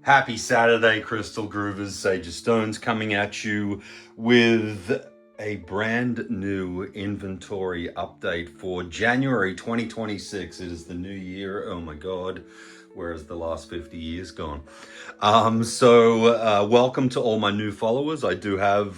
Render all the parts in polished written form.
Happy Saturday, Crystal Groovers. Sage of Stones coming at you with a brand new inventory update for January 2026. It is the new year. Oh my God, where has the last 50 years gone? Welcome to all my new followers. I do have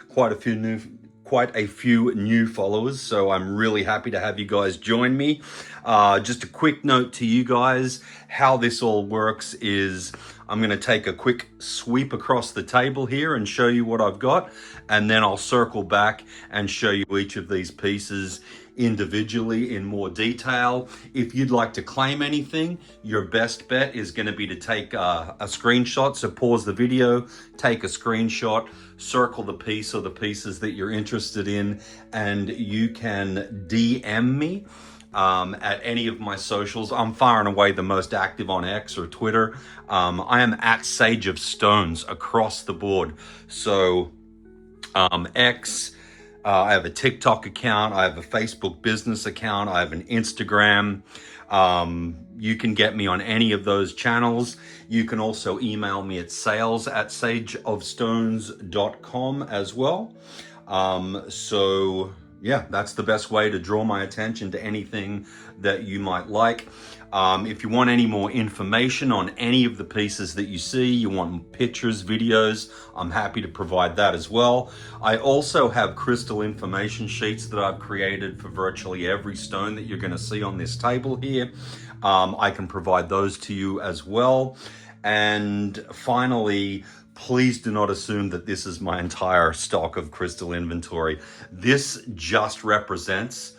quite a few new followers, so I'm really happy to have you guys join me. Just a quick note to you guys, how this all works is I'm going to take a quick sweep across the table here and show you what I've got, and then I'll circle back and show you each of these pieces individually in more detail. If you'd like to claim anything, your best bet is going to be to take a screenshot. So pause the video, take a screenshot, circle the piece or the pieces that you're interested in, and you can DM me at any of my socials. I'm far and away the most active on X or Twitter. I am at Sage of Stones across the board. So X, I have a TikTok account, I have a Facebook business account, I have an Instagram. You can get me on any of those channels. You can also email me at sales@sageofstones.com as well. Yeah, that's the best way to draw my attention to anything that you might like. If you want any more information on any of the pieces that you see, you want pictures, videos, I'm happy to provide that as well. I also have crystal information sheets that I've created for virtually every stone that you're going to see on this table here. I can provide those to you as well. And finally, please do not assume that this is my entire stock of crystal inventory. This just represents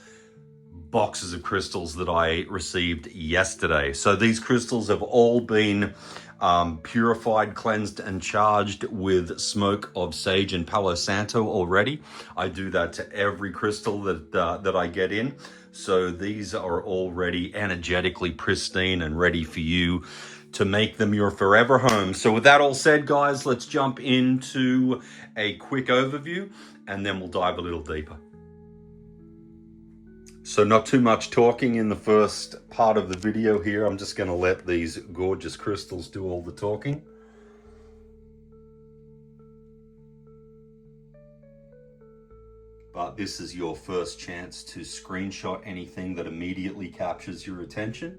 boxes of crystals that I received yesterday. So these crystals have all been purified, cleansed, and charged with smoke of Sage and Palo Santo already. I do that to every crystal that I get in. So these are already energetically pristine and ready for you to make them your forever home. So with that all said, guys, let's jump into a quick overview and then we'll dive a little deeper. So not too much talking in the first part of the video here. I'm just going to let these gorgeous crystals do all the talking. But this is your first chance to screenshot anything that immediately captures your attention.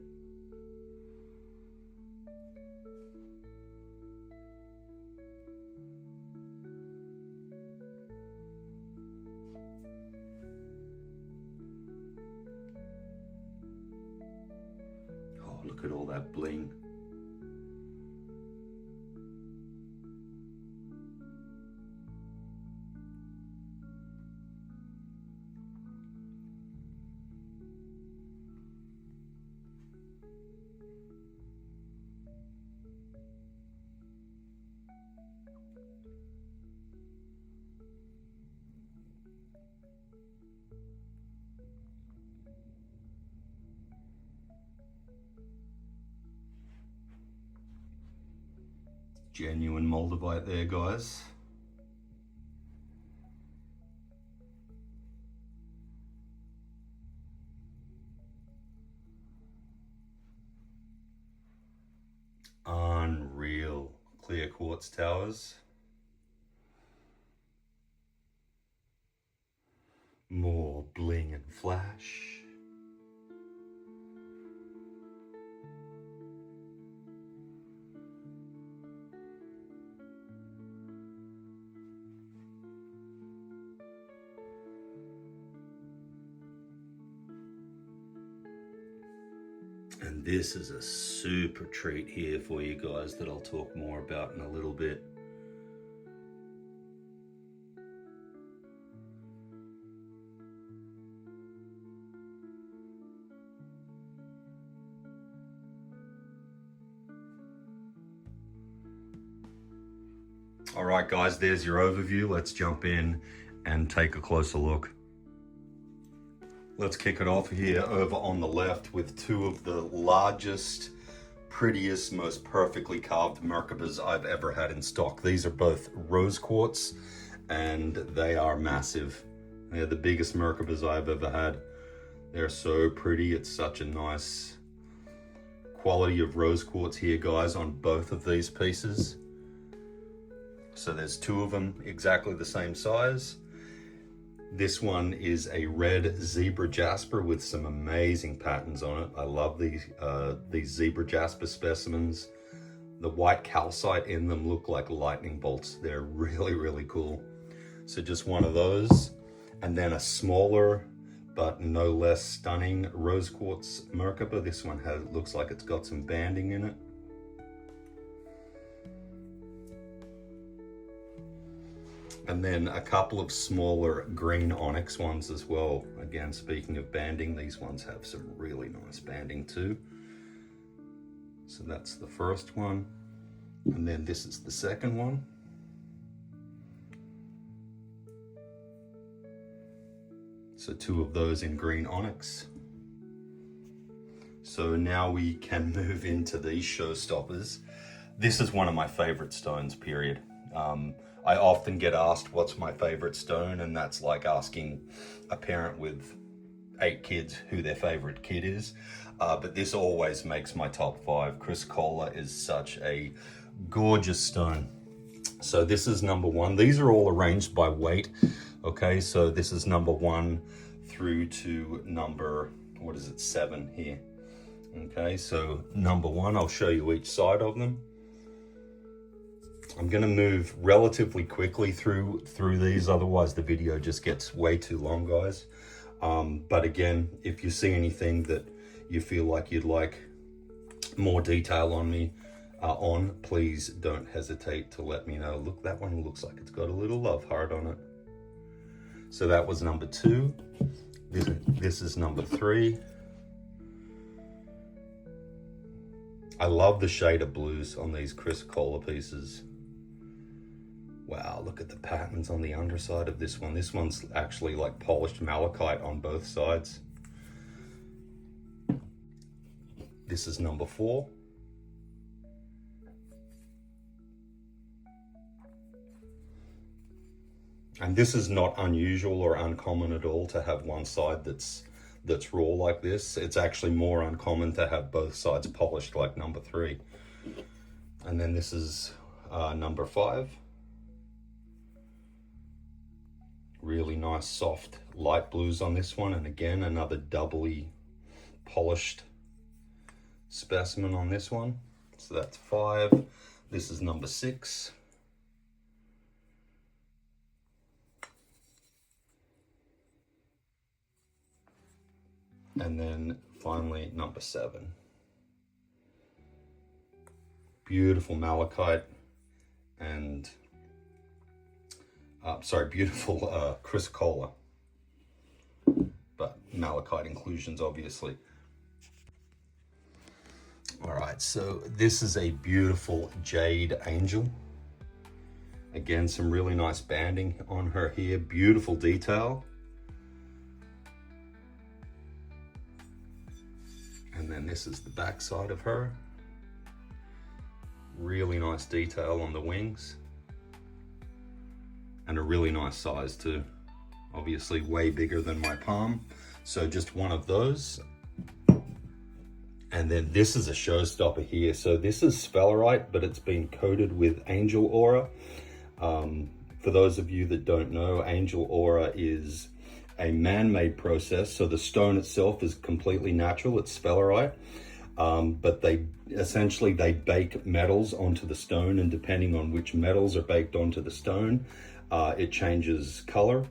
Look at all that bling. Genuine Moldavite there, guys. Unreal Clear Quartz Towers. More bling and flash. And this is a super treat here for you guys that I'll talk more about in a little bit. All right, guys, there's your overview. Let's jump in and take a closer look. Let's kick it off here over on the left with two of the largest, prettiest, most perfectly carved Merkabahs I've ever had in stock. These are both rose quartz and they are massive. They're the biggest Merkabahs I've ever had. They're so pretty. It's such a nice quality of rose quartz here, guys, on both of these pieces. So there's two of them exactly the same size. This one is a red zebra jasper with some amazing patterns on it. I love these zebra jasper specimens. The white calcite in them look like lightning bolts. They're really, really cool. So just one of those. And then a smaller, but no less stunning rose quartz Merkabah. This one looks like it's got some banding in it. And then a couple of smaller green onyx ones as well. Again, speaking of banding, these ones have some really nice banding too. So that's the first one. And then this is the second one. So two of those in green onyx. So now we can move into these showstoppers. This is one of my favorite stones, period. I often get asked what's my favorite stone, and that's like asking a parent with 8 kids who their favorite kid is. But this always makes my top 5. Chrysocolla is such a gorgeous stone. So this is number 1. These are all arranged by weight. Okay, so this is number 1 through to number, 7 here. Okay, so number 1, I'll show you each side of them. I'm going to move relatively quickly through these, otherwise the video just gets way too long, guys. But again, if you see anything that you feel like you'd like more detail on me please don't hesitate to let me know. Look, that one looks like it's got a little love heart on it. So that was number 2. This is number 3. I love the shade of blues on these Chrysocolla pieces. Wow, look at the patterns on the underside of this one. This one's actually like polished malachite on both sides. This is number 4. And this is not unusual or uncommon at all to have one side that's raw like this. It's actually more uncommon to have both sides polished like number 3. And then this is number 5. Really nice soft light blues on this one, and again another doubly polished specimen on this one. So that's 5. This is number 6. And then finally number 7. Beautiful malachite and beautiful Chrysocolla, but malachite inclusions obviously. All right, so this is a beautiful Jade Angel. Again, some really nice banding on her here, beautiful detail. And then this is the back side of her. Really nice detail on the wings. And a really nice size too. Obviously way bigger than my palm. So just one of those. And then this is a showstopper here. So this is Sphalerite, but it's been coated with Angel Aura. For those of you that don't know, Angel Aura is a man-made process. So the stone itself is completely natural, it's Sphalerite. But they bake metals onto the stone, and depending on which metals are baked onto the stone, it changes color.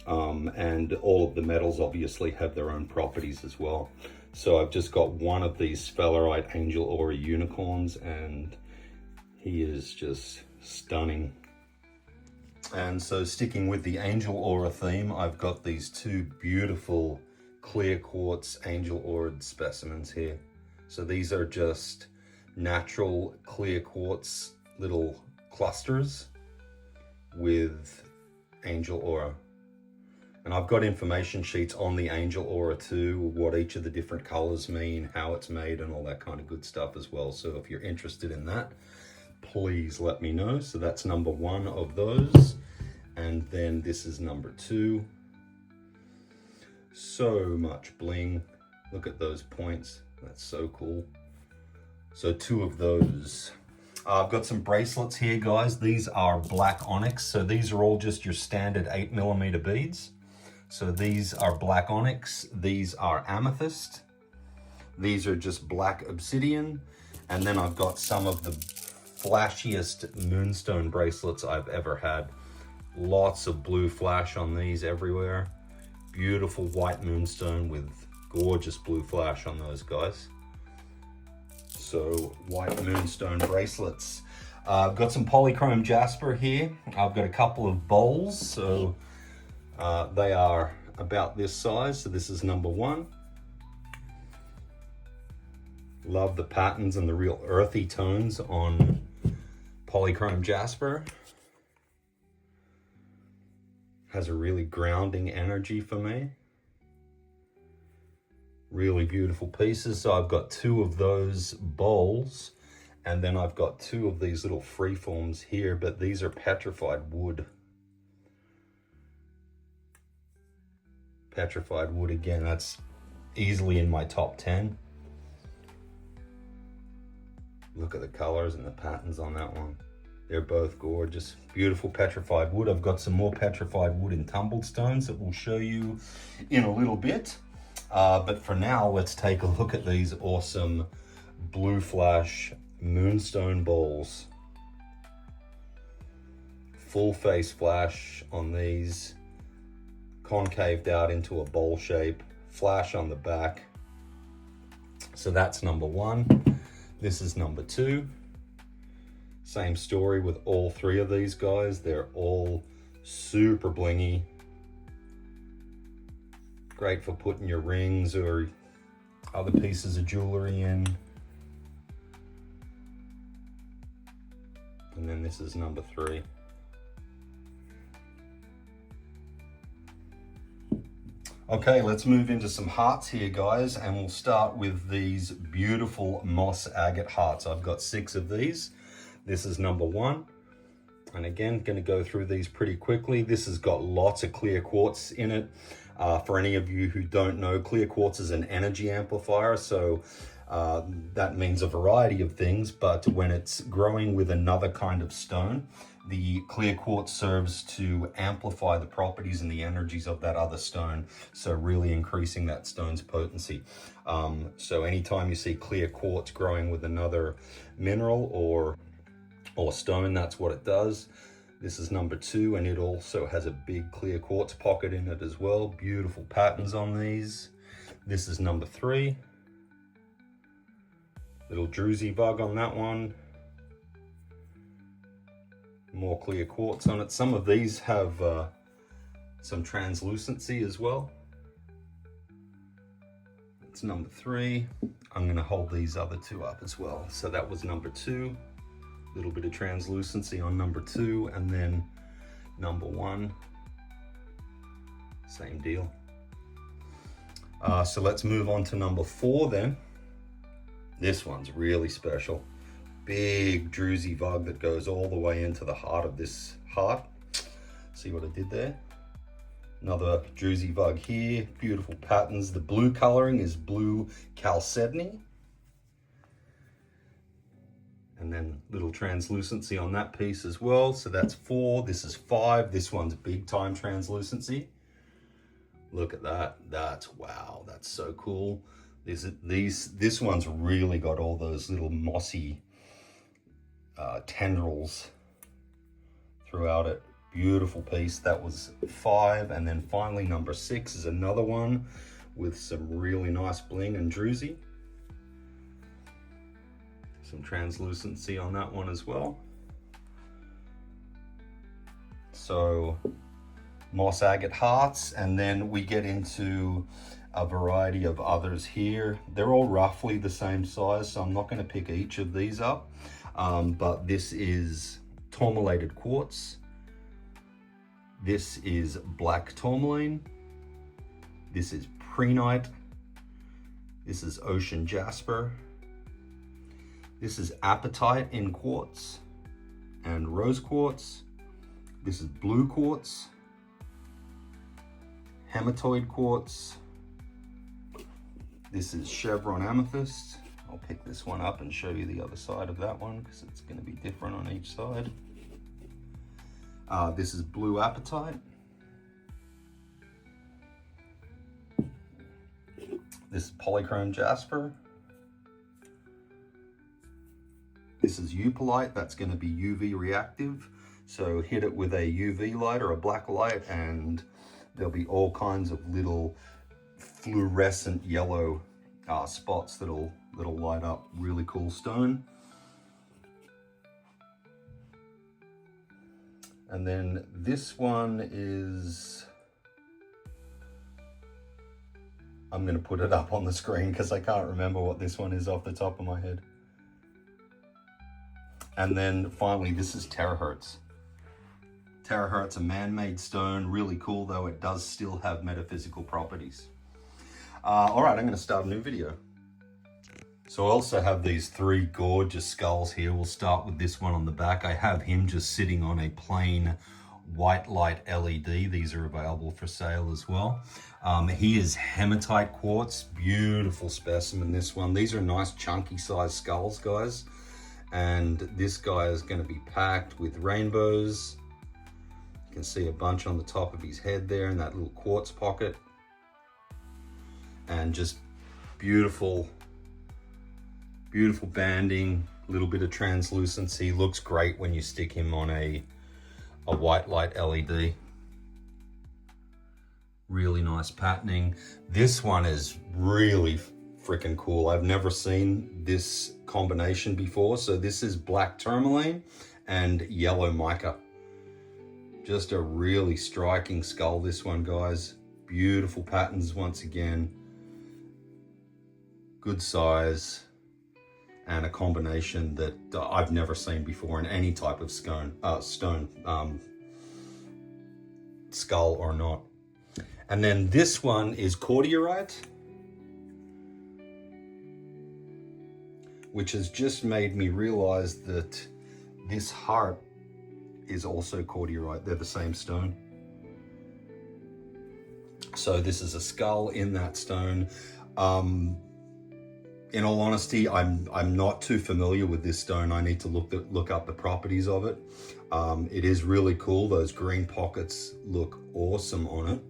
And all of the metals obviously have their own properties as well. So I've just got one of these Sphalerite Angel Aura unicorns, and he is just stunning. And so sticking with the Angel Aura theme, I've got these 2 beautiful Clear Quartz Angel Aura specimens here. So these are just natural clear quartz little clusters with Angel Aura. And I've got information sheets on the Angel Aura too, what each of the different colors mean, how it's made, and all that kind of good stuff as well. So if you're interested in that, please let me know. So that's number 1 of those. And then this is number 2. So much bling. Look at those points. That's so cool. So 2 of those. I've got some bracelets here, guys. These are black onyx. So these are all just your standard 8mm beads. So these are black onyx. These are amethyst. These are just black obsidian. And then I've got some of the flashiest moonstone bracelets I've ever had. Lots of blue flash on these everywhere. Beautiful white moonstone with gorgeous blue flash on those guys. So white moonstone bracelets. I've got some polychrome jasper here. I've got a couple of bowls. So they are about this size. So this is number 1. Love the patterns and the real earthy tones on polychrome jasper. Has a really grounding energy for me. Really beautiful pieces. So I've got 2 of those bowls, and then I've got 2 of these little freeforms here, but these are petrified wood. Petrified wood again, that's easily in my top 10. Look at the colors and the patterns on that one. They're both gorgeous. Beautiful petrified wood. I've got some more petrified wood in tumbled stones that we'll show you in a little bit. But for now, let's take a look at these awesome blue flash moonstone bowls. Full face flash on these, concaved out into a bowl shape, flash on the back. So that's number 1. This is number 2. Same story with all 3 of these guys. They're all super blingy. Great for putting your rings or other pieces of jewelry in. And then this is number 3. Okay, let's move into some hearts here, guys, and we'll start with these beautiful moss agate hearts. I've got 6 of these. This is number 1. And again, going to go through these pretty quickly. This has got lots of clear quartz in it. For any of you who don't know, clear quartz is an energy amplifier. So that means a variety of things, but when it's growing with another kind of stone, the clear quartz serves to amplify the properties and the energies of that other stone. So really increasing that stone's potency. So anytime you see clear quartz growing with another mineral or stone, that's what it does. This is number 2, and it also has a big clear quartz pocket in it as well. Beautiful patterns on these. This is number 3. Little druzy bug on that one. More clear quartz on it. Some of these have some translucency as well. It's number 3. I'm going to hold these other 2 up as well. So that was number 2. Little bit of translucency on number 2, and then number 1, same deal. So let's move on to number 4 then. This one's really special. Big druzy bug that goes all the way into the heart of this heart. See what I did there? Another druzy bug here. Beautiful patterns. The blue coloring is blue chalcedony. And then little translucency on that piece as well. So that's 4. This is 5. This one's big time translucency. Look at that. That's wow. That's so cool. This one's really got all those little mossy tendrils throughout it. Beautiful piece. That was 5. And then finally number 6 is another one with some really nice bling and druzy. Some translucency on that one as well. So moss agate hearts, and then we get into a variety of others here. They're all roughly the same size, so I'm not going to pick each of these up. But this is tourmalated quartz. This is black tourmaline. This is prehnite. This is ocean jasper. This is apatite in quartz and rose quartz. This is blue quartz, hematoid quartz. This is chevron amethyst. I'll pick this one up and show you the other side of that one because it's going to be different on each side. This is blue apatite. This is polychrome jasper. This is eupolite. That's going to be UV reactive. So hit it with a UV light or a black light and there'll be all kinds of little fluorescent yellow spots that'll light up. Really cool stone. And then this one is, I'm going to put it up on the screen because I can't remember what this one is off the top of my head. And then finally, this is terahertz. Terahertz, a man-made stone, really cool, though it does still have metaphysical properties. All right, I'm going to start a new video. So I also have these three gorgeous skulls here. We'll start with this one on the back. I have him just sitting on a plain white light LED. These are available for sale as well. He is hematite quartz, beautiful specimen, this one. These are nice chunky sized skulls, guys. And this guy is going to be packed with rainbows. You can see a bunch on the top of his head there in that little quartz pocket. And just beautiful, beautiful banding, a little bit of translucency. Looks great when you stick him on a white light LED. Really nice patterning. This one is really freaking cool. I've never seen this combination before. So this is black tourmaline and yellow mica. Just a really striking skull, this one, guys. Beautiful patterns once again. Good size. And a combination that I've never seen before in any type of stone, skull or not. And then this one is cordierite, which has just made me realize that this heart is also cordierite. They're the same stone. So this is a skull in that stone. In all honesty, I'm not too familiar with this stone. I need to look up the properties of it. It is really cool. Those green pockets look awesome on it.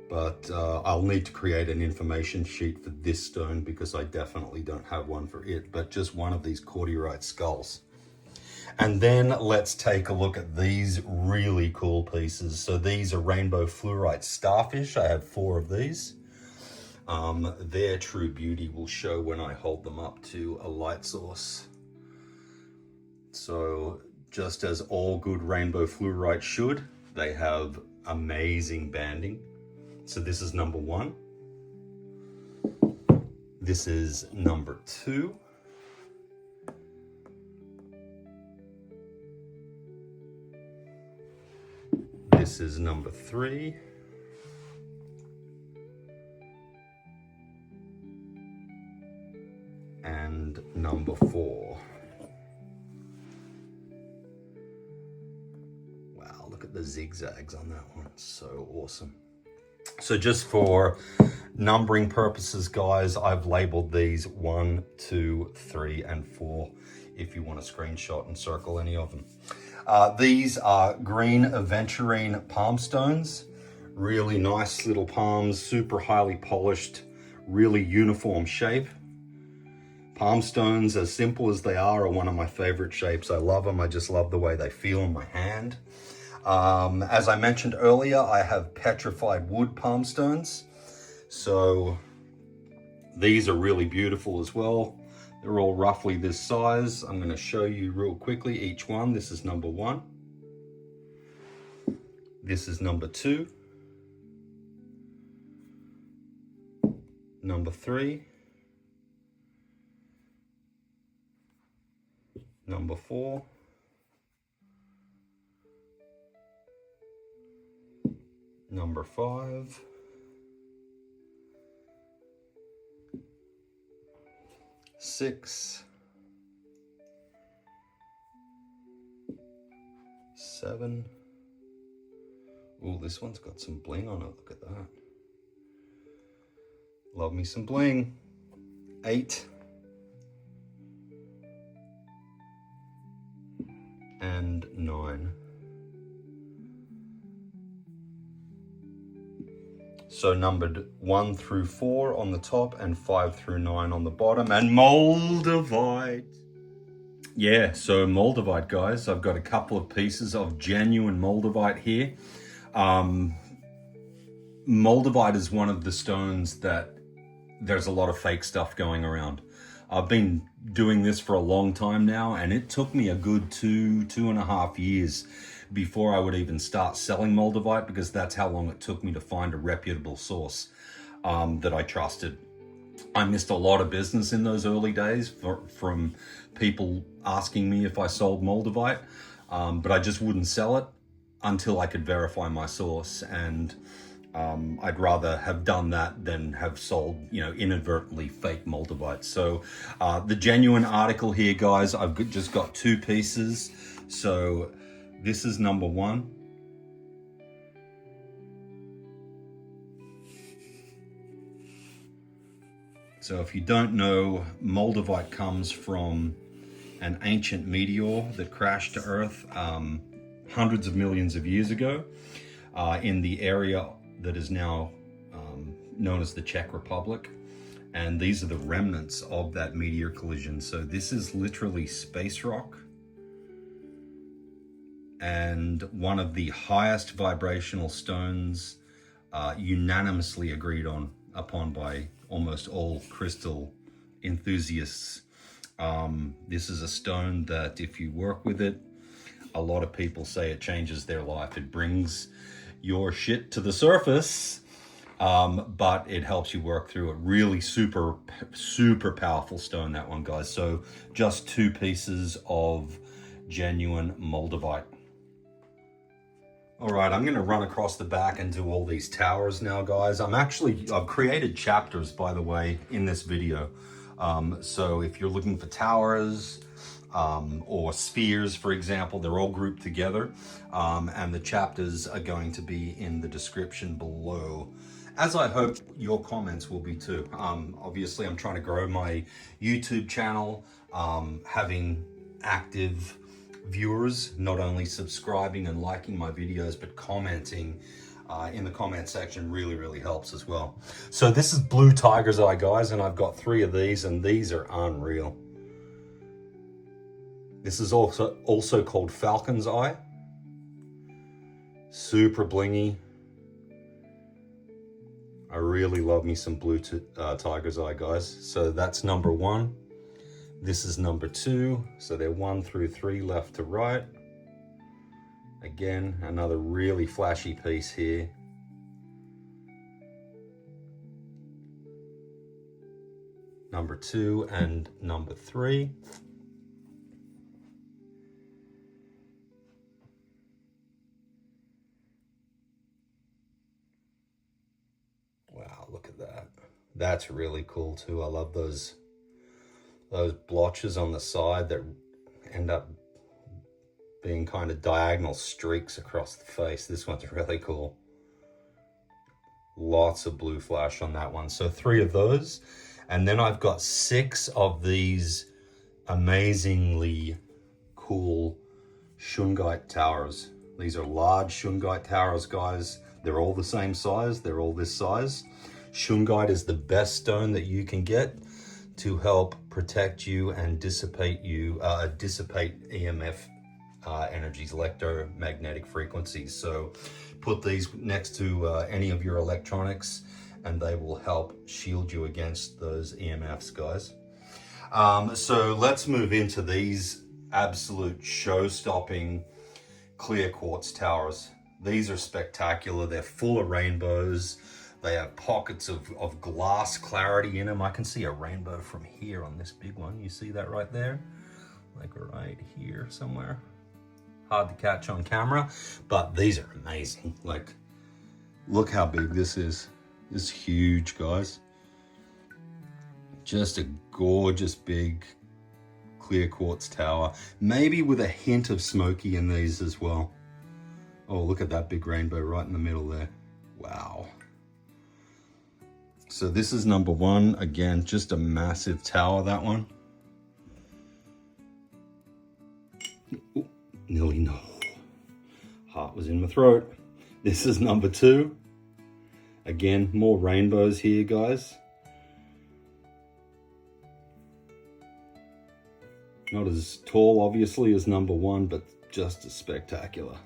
But I'll need to create an information sheet for this stone because I definitely don't have one for it, but just one of these cordierite skulls. And then let's take a look at these really cool pieces. So these are rainbow fluorite starfish. I have 4 of these. Their true beauty will show when I hold them up to a light source. So just as all good rainbow fluorite should, they have amazing banding. So this is number 1. This is number 2. This is number 3. And number 4. Wow, look at the zigzags on that one. So awesome. So just for numbering purposes, guys, I've labeled these 1, 2, 3, and 4 if you want to screenshot and circle any of them. These are green aventurine palm stones. Really nice little palms, super highly polished, really uniform shape. Palm stones, as simple as they are one of my favorite shapes. I love them. I just love the way they feel in my hand. As I mentioned earlier, I have petrified wood palm stones. So these are really beautiful as well. They're all roughly this size. I'm going to show you real quickly each one. This is number 1. This is number 2. Number 3. Number 4. Number 5. Six, 7. Oh, this one's got some bling on it. Look at that. Love me some bling. 8. and 9. So numbered 1 through 4 on the top and 5 through 9 on the bottom. And Moldavite. Yeah, so Moldavite, guys. I've got a couple of pieces of genuine Moldavite here. Moldavite is one of the stones that there's a lot of fake stuff going around. I've been doing this for a long time now, and it took me a good 2.5 years before I would even start selling Moldavite, because that's how long it took me to find a reputable source that I trusted. I missed a lot of business in those early days from people asking me if I sold Moldavite, but I just wouldn't sell it until I could verify my source. And I'd rather have done that than have sold, inadvertently fake Moldavite. So the genuine article here, guys, I've just got 2 pieces. So this is number 1. So if you don't know, Moldavite comes from an ancient meteor that crashed to Earth hundreds of millions of years ago in the area that is now known as the Czech Republic. And these are the remnants of that meteor collision. So this is literally space rock, and one of the highest vibrational stones unanimously agreed upon by almost all crystal enthusiasts. This is a stone that if you work with it, a lot of people say it changes their life. It brings your shit to the surface, but it helps you work through it. Really super powerful stone, that one, guys. So just 2 pieces of genuine Moldavite. All right, I'm going to run across the back and do all these towers now, guys. I've created chapters, by the way, in this video. So if you're looking for towers or spheres, for example, they're all grouped together. And the chapters are going to be in the description below, as I hope your comments will be too. Obviously, I'm trying to grow my YouTube channel, having active viewers, not only subscribing and liking my videos, but commenting in the comment section really helps as well. So this is blue tiger's eye, guys, and I've got 3 of these, and these are unreal. This is also called falcon's eye. Super blingy. I really love me some blue tiger's eye, guys. So that's number 1. This is number 2. So they're 1 through 3 left to right. Again, another really flashy piece here. Number 2 and number 3. Wow, look at that. That's really cool too. I love those blotches on the side that end up being kind of diagonal streaks across the face. This one's really cool. Lots of blue flash on that one. So 3 of those. And then I've got 6 of these amazingly cool Shungite towers. These are large Shungite towers, guys. They're all the same size. They're all this size. Shungite is the best stone that you can get to help protect you and dissipate EMF energies, electromagnetic frequencies. So put these next to any of your electronics, and they will help shield you against those EMFs, guys. So let's move into these absolute show-stopping clear quartz towers. These are spectacular. They're full of rainbows. They have pockets of glass clarity in them. I can see a rainbow from here on this big one. You see that right there? Like right here somewhere. Hard to catch on camera, but these are amazing. Like, look how big this is. This is huge, guys. Just a gorgeous big clear quartz tower. Maybe with a hint of smoky in these as well. Oh, look at that big rainbow right in the middle there. Wow. So this is number 1. Again, just a massive tower, that one. Ooh, nearly actually, no, heart was in my throat. This is number 2. Again, more rainbows here, guys. Not as tall, obviously, as number 1, but just as spectacular.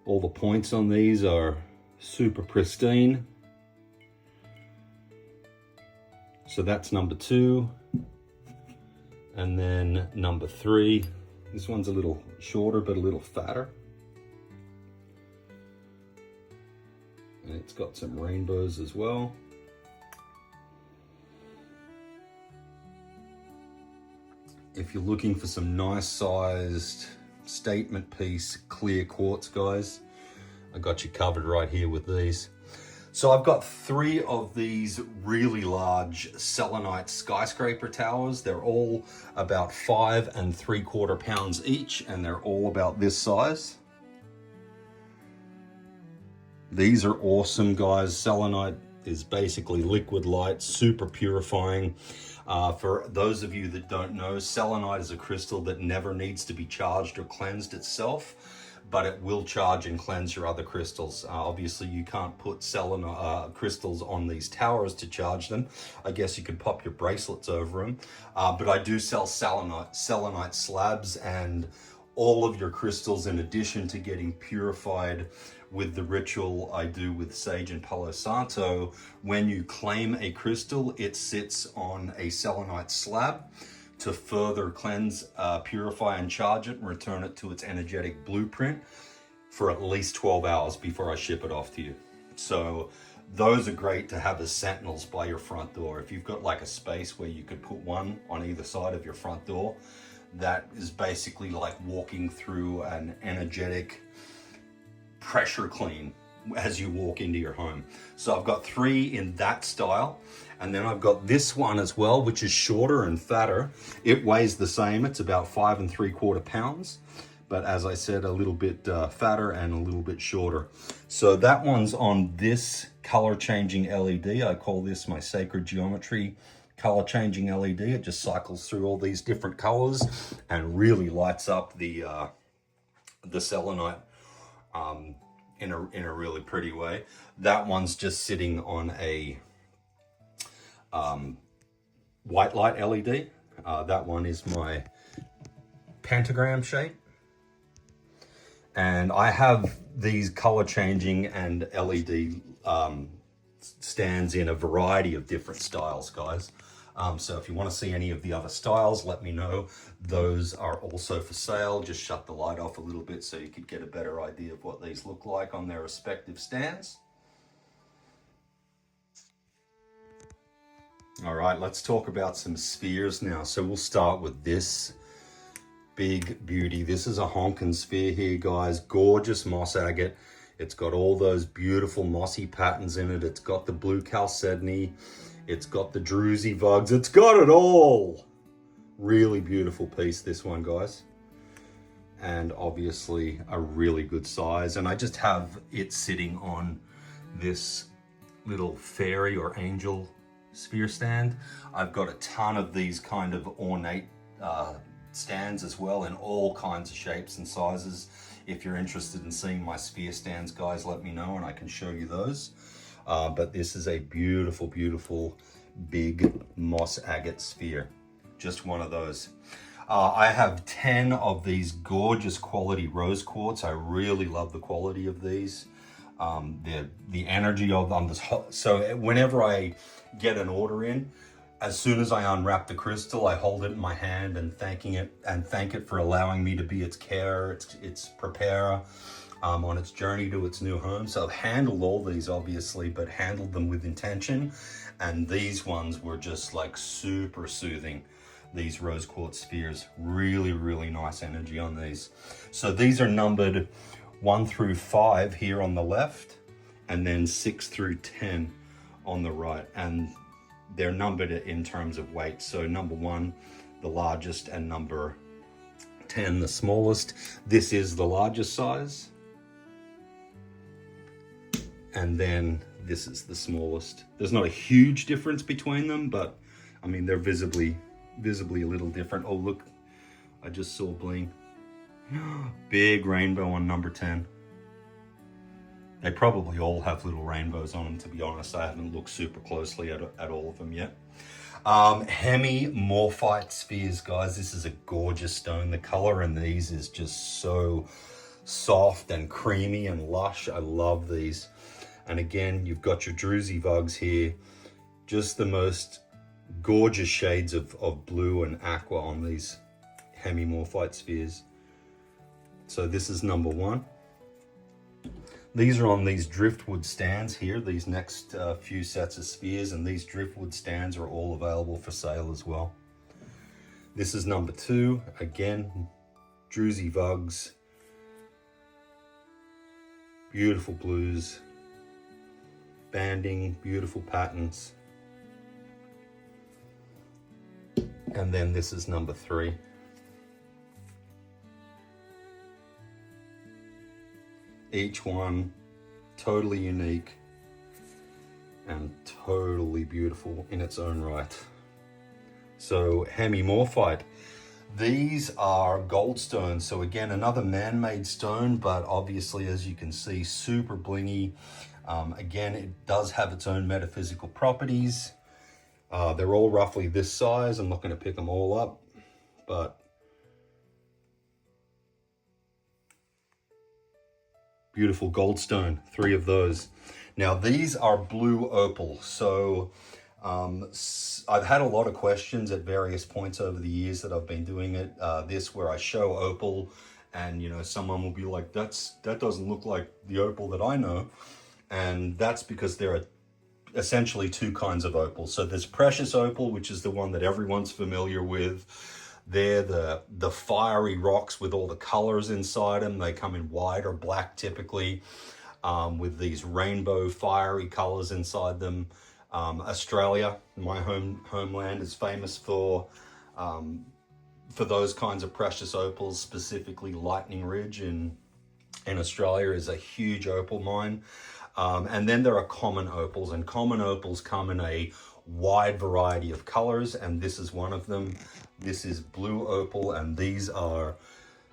All the points on these are super pristine. So that's number 2. And then number 3. This one's a little shorter, but a little fatter. And it's got some rainbows as well. If you're looking for some nice sized statement piece clear quartz, guys, I got you covered right here with these. So I've got 3 of these really large Selenite skyscraper towers. They're all about 5 3/4 pounds each, and they're all about this size. These are awesome, guys. Selenite is basically liquid light, super purifying. For those of you that don't know, selenite is a crystal that never needs to be charged or cleansed itself, but it will charge and cleanse your other crystals. Obviously, you can't put selenite crystals on these towers to charge them. I guess you could pop your bracelets over them, but I do sell selenite slabs, and all of your crystals, in addition to getting purified with the ritual I do with Sage and Palo Santo, when you claim a crystal, it sits on a selenite slab to further cleanse, purify, and charge it and return it to its energetic blueprint for at least 12 hours before I ship it off to you. So those are great to have as sentinels by your front door. If you've got like a space where you could put one on either side of your front door, that is basically like walking through an energetic pressure clean as you walk into your home. So I've got 3 in that style, and then I've got this one as well, which is shorter and fatter. It weighs the same. It's about 5 3/4 pounds, but as I said, a little bit fatter and a little bit shorter. So that one's on this color changing LED. I call this my sacred geometry color changing LED. It just cycles through all these different colors and really lights up the selenite in a really pretty way. That one's just sitting on a white light LED. That one is my pentagram shape. And I have these color changing and LED stands in a variety of different styles, guys. So if you want to see any of the other styles, let me know. Those are also for sale. Just shut the light off a little bit so you could get a better idea of what these look like on their respective stands. All right, let's talk about some spheres now. So we'll start with this big beauty. This is a honkin' sphere here, guys. Gorgeous moss agate. It's got all those beautiful mossy patterns in it. It's got the blue chalcedony. It's got the druzy vugs. It's got it all. Really beautiful piece, this one, guys. And obviously a really good size. And I just have it sitting on this little fairy or angel sphere stand. I've got a ton of these kind of ornate stands as well, in all kinds of shapes and sizes. If you're interested in seeing my sphere stands, guys, let me know and I can show you those. But this is a beautiful, beautiful big moss agate sphere. Just one of those. I have 10 of these gorgeous quality rose quartz. I really love the quality of these. The energy of them. So whenever I get an order in, as soon as I unwrap the crystal, I hold it in my hand and thank it for allowing me to be its carer, its preparer on its journey to its new home. So I've handled all these, obviously, but handled them with intention. And these ones were just like super soothing. These rose quartz spheres, really, really nice energy on these. So these are numbered 1 through 5 here on the left, and then 6 through 10 on the right. And they're numbered in terms of weight. So number 1, the largest, and number 10, the smallest. This is the largest size. And then this is the smallest. There's not a huge difference between them, but I mean, they're visibly a little different. Oh, look, I just saw bling. Big rainbow on number 10. They probably all have little rainbows on them, to be honest. I haven't looked super closely at all of them yet. Hemimorphite spheres, guys. This is a gorgeous stone. The color in these is just so soft and creamy and lush. I love these. And again, you've got your druzy vugs here. Just the most gorgeous shades of blue and aqua on these hemimorphite spheres. So this is number 1. These are on these driftwood stands here, these next few sets of spheres, and these driftwood stands are all available for sale as well. This is number 2, again, druzy vugs, beautiful blues, banding, beautiful patterns. And then this is number 3. Each one totally unique and totally beautiful in its own right. So hemimorphite, these are goldstones. So again, another man-made stone, but obviously, as you can see, super blingy. Again, it does have its own metaphysical properties. They're all roughly this size. I'm not going to pick them all up, but beautiful goldstone, 3 of those. Now these are blue opal. So I've had a lot of questions at various points over the years that I've been doing it. This where I show opal, and you know, someone will be like, that doesn't look like the opal that I know. And that's because there are essentially 2 kinds of opal. So there's precious opal, which is the one that everyone's familiar with. They're the fiery rocks with all the colors inside them. They come in white or black typically, with these rainbow fiery colors inside them. Australia, my homeland, is famous for those kinds of precious opals. Specifically, Lightning Ridge in Australia is a huge opal mine. And then there are common opals, and common opals come in a wide variety of colors, and this is one of them. This is blue opal, and these are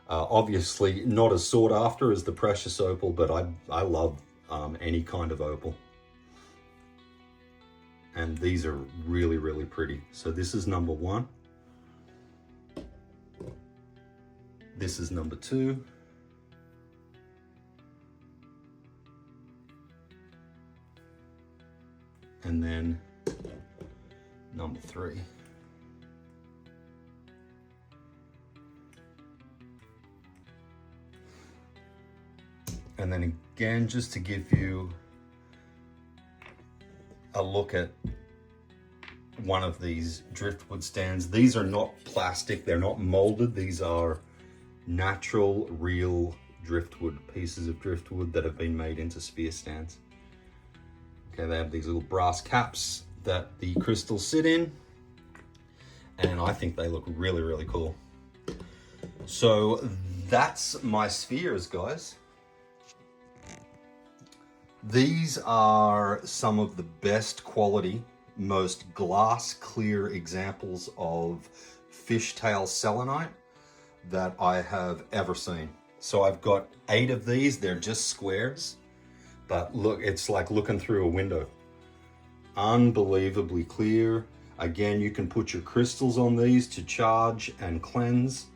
obviously not as sought after as the precious opal, but I love any kind of opal. And these are really, really pretty. So this is number 1. This is number 2. And then number 3. And then again, just to give you a look at one of these driftwood stands. These are not plastic, they're not molded. These are natural, real driftwood, pieces of driftwood that have been made into sphere stands. Okay, they have these little brass caps that the crystals sit in, and I think they look really, really cool. So that's my spheres, guys. These are some of the best quality, most glass clear examples of FishTail selenite that I have ever seen. So I've got 8 of these. They're just squares, but look, it's like looking through a window. Unbelievably clear. Again, you can put your crystals on these to charge and cleanse.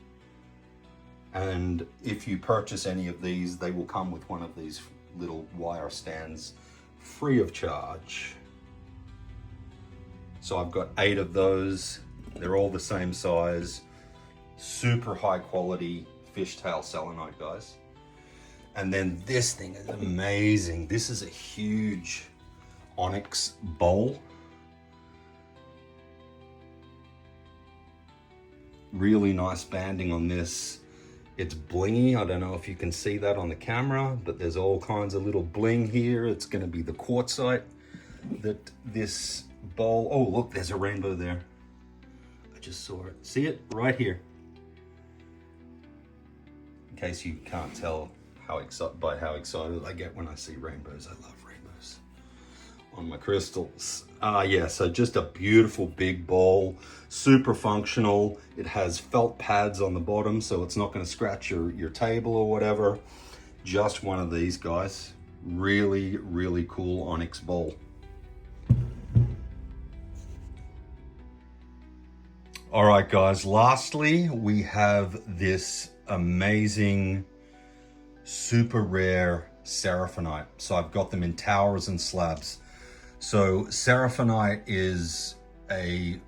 And if you purchase any of these, they will come with one of these little wire stands free of charge. So I've got 8 of those. They're all the same size. Super high quality FishTail selenite, guys. And then this thing is amazing. This is a huge Onyx bowl. Really nice banding on this. It's blingy. I don't know if you can see that on the camera, but there's all kinds of little bling here. It's going to be the quartzite that this bowl... Oh, look, there's a rainbow there. I just saw it. See it? Right here. In case you can't tell by how excited I get when I see rainbows. I love rainbows. on my crystals. Yeah, so just a beautiful big bowl, super functional. It has felt pads on the bottom, so it's not going to scratch your table or whatever. Just one of these guys. Really, really cool onyx bowl. All right, guys, lastly, we have this amazing, super rare Seraphinite. So I've got them in towers and slabs. So Seraphinite is a,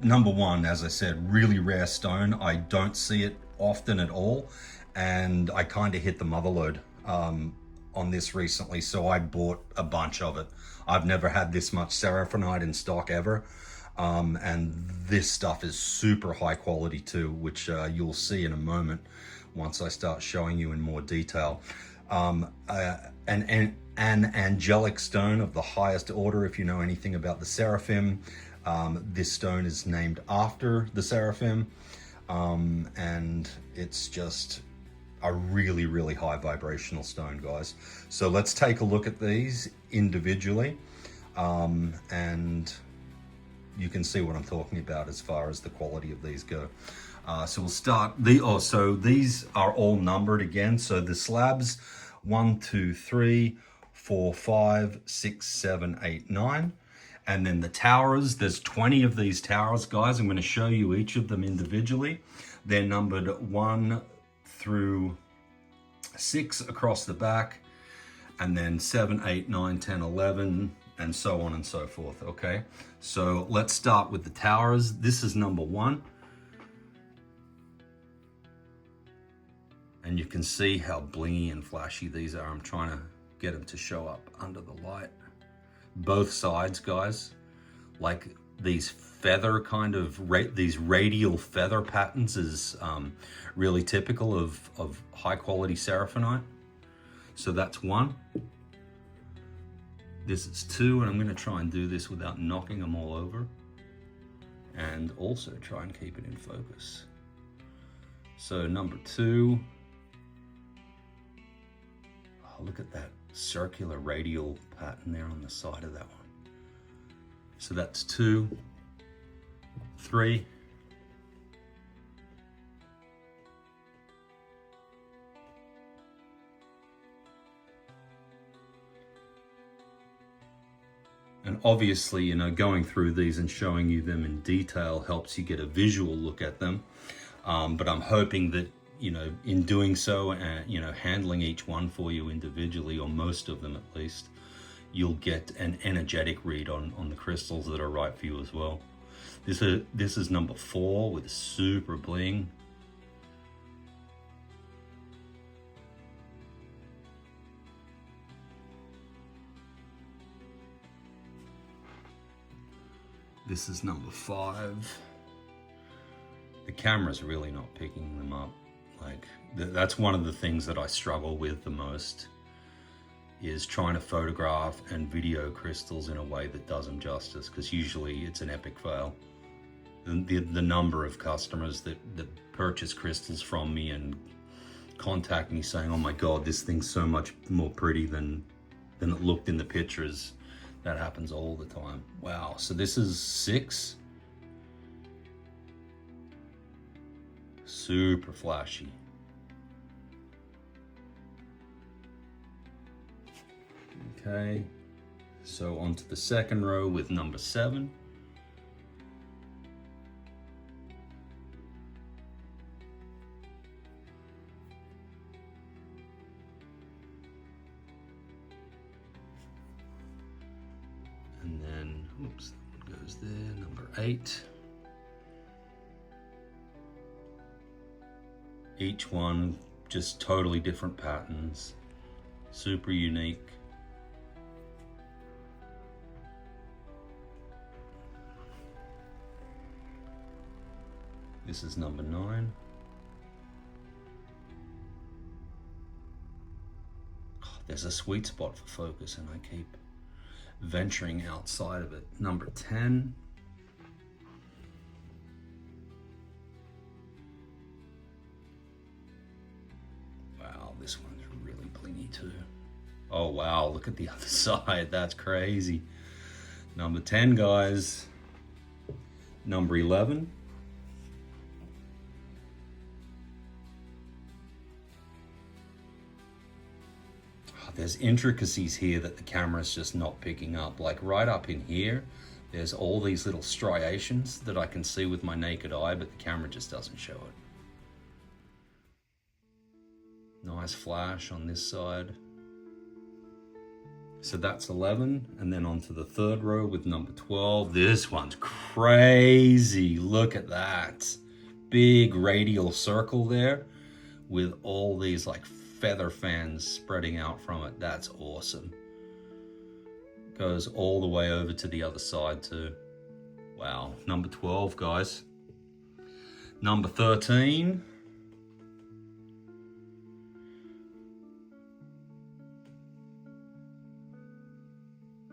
number one, as I said, really rare stone. I don't see it often at all. And I kind of hit the mother lode on this recently. So I bought a bunch of it. I've never had this much Seraphinite in stock ever. And this stuff is super high quality too, which you'll see in a moment once I start showing you in more detail. An angelic stone of the highest order, if you know anything about the seraphim. This stone is named after the seraphim, and it's just a really, really high vibrational stone, guys. So let's take a look at these individually, and you can see what I'm talking about as far as the quality of these go. So we'll start so these are all numbered again. So the slabs 1, 2, 3, 4, 5, 6, 7, 8, 9. And then the towers, there's 20 of these towers, guys. I'm going to show you each of them individually. They're numbered 1 through 6 across the back, and then 7, 8, 9, 10, 11, and so on and so forth, okay? So let's start with the towers. This is number 1. And you can see how blingy and flashy these are. I'm trying to get them to show up under the light. Both sides, guys, like these feather kind of, these radial feather patterns is really typical of high quality Seraphinite. So that's 1. This is 2, and I'm gonna try and do this without knocking them all over. And also try and keep it in focus. So number 2, oh, look at that circular radial pattern there on the side of that one. So that's 2, 3, and obviously, you know, going through these and showing you them in detail helps you get a visual look at them. But I'm hoping that, you know, in doing so and, you know, handling each one for you individually, or most of them at least, you'll get an energetic read on the crystals that are right for you as well. This is number 4 with super bling. This is number 5. The camera's really not picking them up. Like, that's one of the things that I struggle with the most, is trying to photograph and video crystals in a way that does them justice, because usually it's an epic fail. The number of customers that purchase crystals from me and contact me saying, oh my God, this thing's so much more pretty than it looked in the pictures. That happens all the time. Wow, so this is 6. Super flashy. Okay, so onto the second row with number 7. And then, oops, that one goes there, number 8. Each one just totally different patterns, super unique. This is number 9. Oh, there's a sweet spot for focus and I keep venturing outside of it. Number 10. Wow, this one's really blingy too. Oh wow, look at the other side. That's crazy. Number 10, guys. Number 11. Oh, there's intricacies here that the camera's just not picking up. Like right up in here, there's all these little striations that I can see with my naked eye, but the camera just doesn't show it. Nice flash on this side. So that's 11, and then onto the third row with number 12. This one's crazy. Look at that. Big radial circle there with all these like feather fans spreading out from it. That's awesome. Goes all the way over to the other side too. Wow, number 12, guys. Number 13.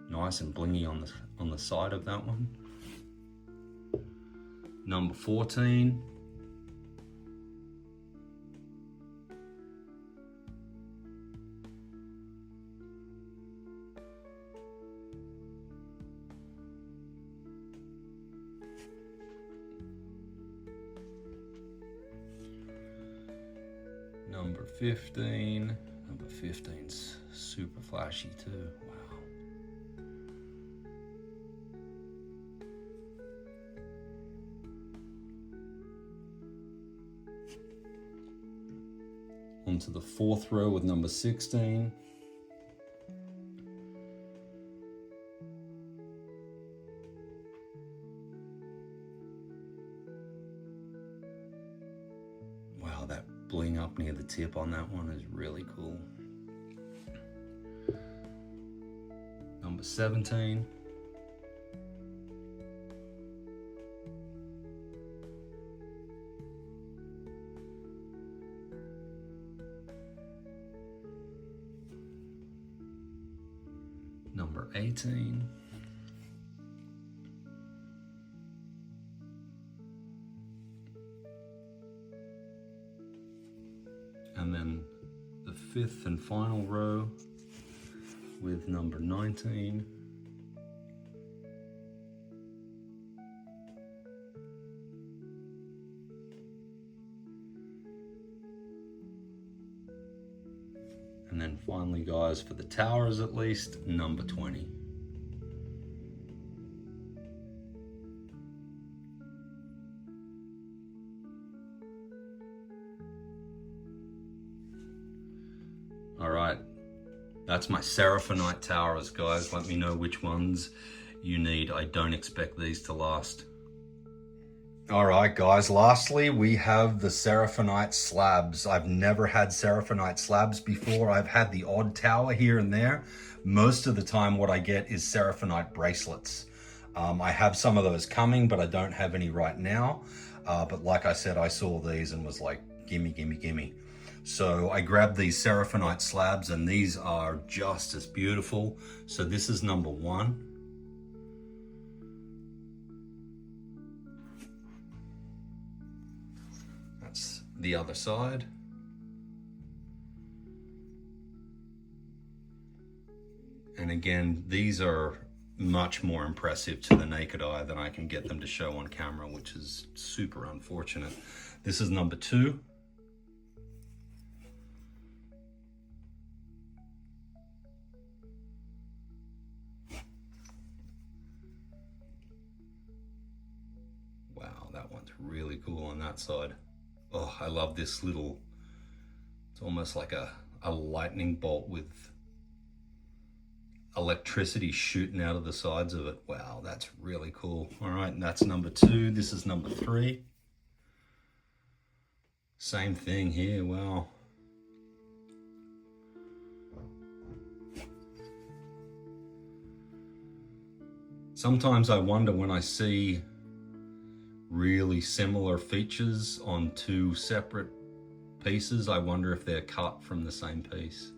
Nice and blingy on the side of that one. Number 14. Number 15. Number 15's super flashy too. Wow. Onto the fourth row with number 16. Wow, that bling up near the tip on that one is really cool. Number 17. Number 18. And then the fifth and final row with number 19. And then finally, guys, for the towers at least, number 20. All right, that's my Seraphinite towers, guys. Let me know which ones you need. I don't expect these to last. All right, guys, lastly, we have the Seraphinite slabs. I've never had Seraphinite slabs before. I've had the odd tower here and there. Most of the time what I get is Seraphinite bracelets. I have some of those coming, but I don't have any right now. But like I said, I saw these and was like, gimme, gimme, gimme. So I grabbed these Seraphinite slabs, and these are just as beautiful. So this is number 1. That's the other side. And again, these are much more impressive to the naked eye than I can get them to show on camera, which is super unfortunate. This is number 2. Wow, that one's really cool on that side. Oh, I love this little, it's almost like a lightning bolt with electricity shooting out of the sides of it. Wow, that's really cool. All right, and that's number 2. This is number 3. Same thing here, wow. Sometimes I wonder when I see really similar features on 2 separate pieces, I wonder if they're cut from the same piece.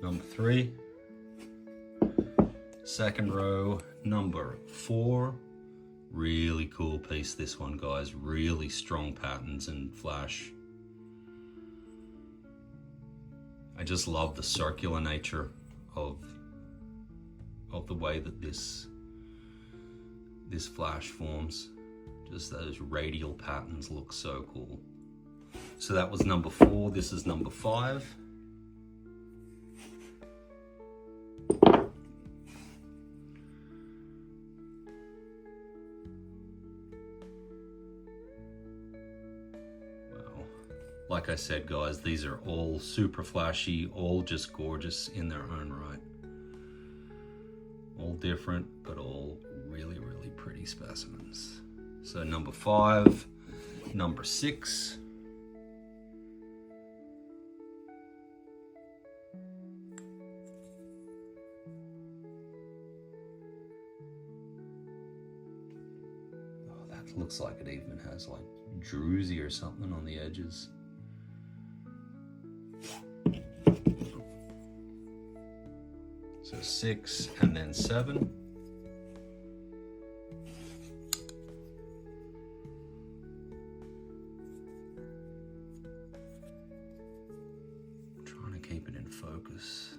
Number 3. Second row, number 4. Really cool piece, this one, guys. Really strong patterns and flash. I just love the circular nature of the way that this flash forms. Just those radial patterns look so cool. So that was number 4. This is number 5. Like I said, guys, these are all super flashy, all just gorgeous in their own right. All different, but all really, really pretty specimens. So number 5, number 6. Oh, that looks like it even has like druzy or something on the edges. So 6 and then 7. I'm trying to keep it in focus.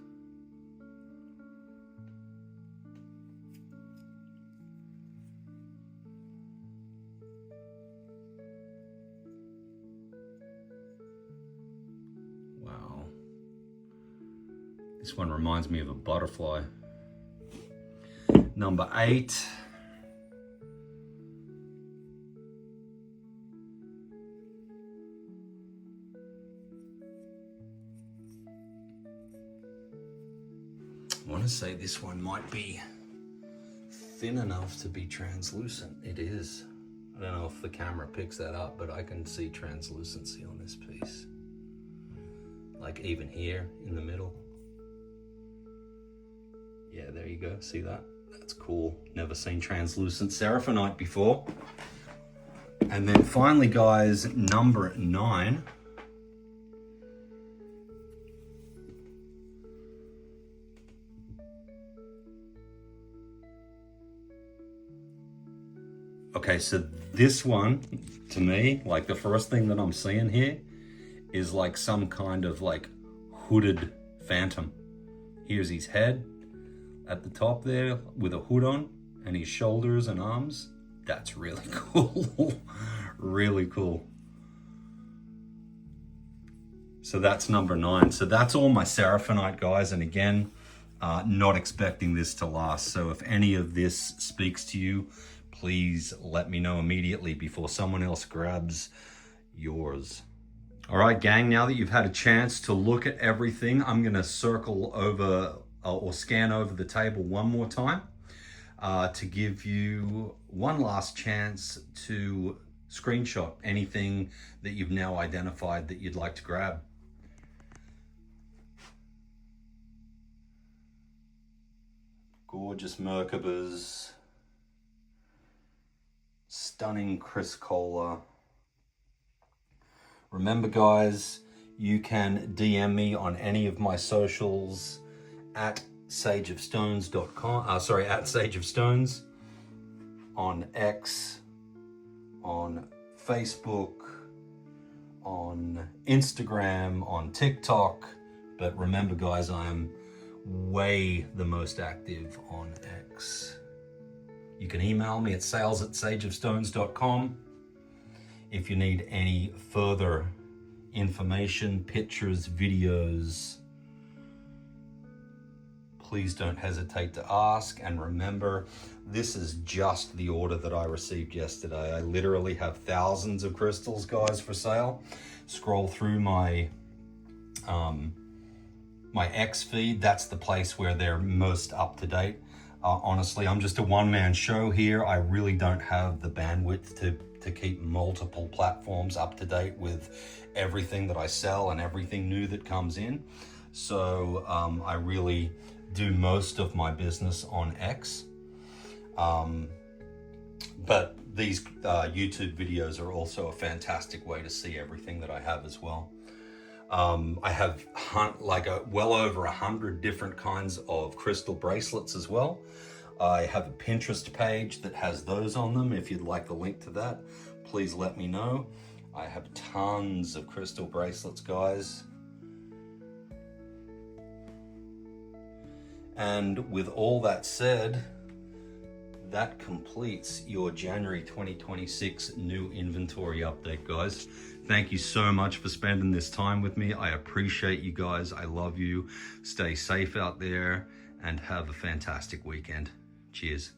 Wow. This one reminds me of a butterfly. Number 8. I want to say this one might be thin enough to be translucent. It is. I don't know if the camera picks that up, but I can see translucency on this piece. Like even here in the middle. Yeah, there you go. See that? That's cool. Never seen translucent Seraphinite before. And then finally, guys, number 9. Okay, so this one, to me, like the first thing that I'm seeing here is like some kind of like hooded phantom. Here's his head at the top there with a hood on, and his shoulders and arms. That's really cool. Really cool. So that's number 9. So that's all my Seraphinite, guys. And again, not expecting this to last. So if any of this speaks to you, please let me know immediately before someone else grabs yours. All right, gang, now that you've had a chance to look at everything, I'm gonna circle over or scan over the table one more time to give you one last chance to screenshot anything that you've now identified that you'd like to grab. Gorgeous Merkabahs, stunning Chrysocolla. Remember, guys, you can DM me on any of my socials at sageofstones.com, at Sage of Stones, on X, on Facebook, on Instagram, on TikTok. But remember, guys, I am way the most active on X. You can email me at sales@sageofstones.com if you need any further information, pictures, videos. Please don't hesitate to ask. And remember, this is just the order that I received yesterday. I literally have thousands of crystals, guys, for sale. Scroll through my my X feed. That's the place where they're most up to date. Honestly, I'm just a one-man show here. I really don't have the bandwidth to keep multiple platforms up to date with everything that I sell and everything new that comes in. So I really do most of my business on X. But these YouTube videos are also a fantastic way to see everything that I have as well. I have well over 100 different kinds of crystal bracelets as well. I have a Pinterest page that has those on them. If you'd like the link to that, please let me know. I have tons of crystal bracelets, guys. And with all that said, that completes your January 2026 new inventory update, guys. Thank you so much for spending this time with me. I appreciate you guys. I love you. Stay safe out there and have a fantastic weekend. Cheers.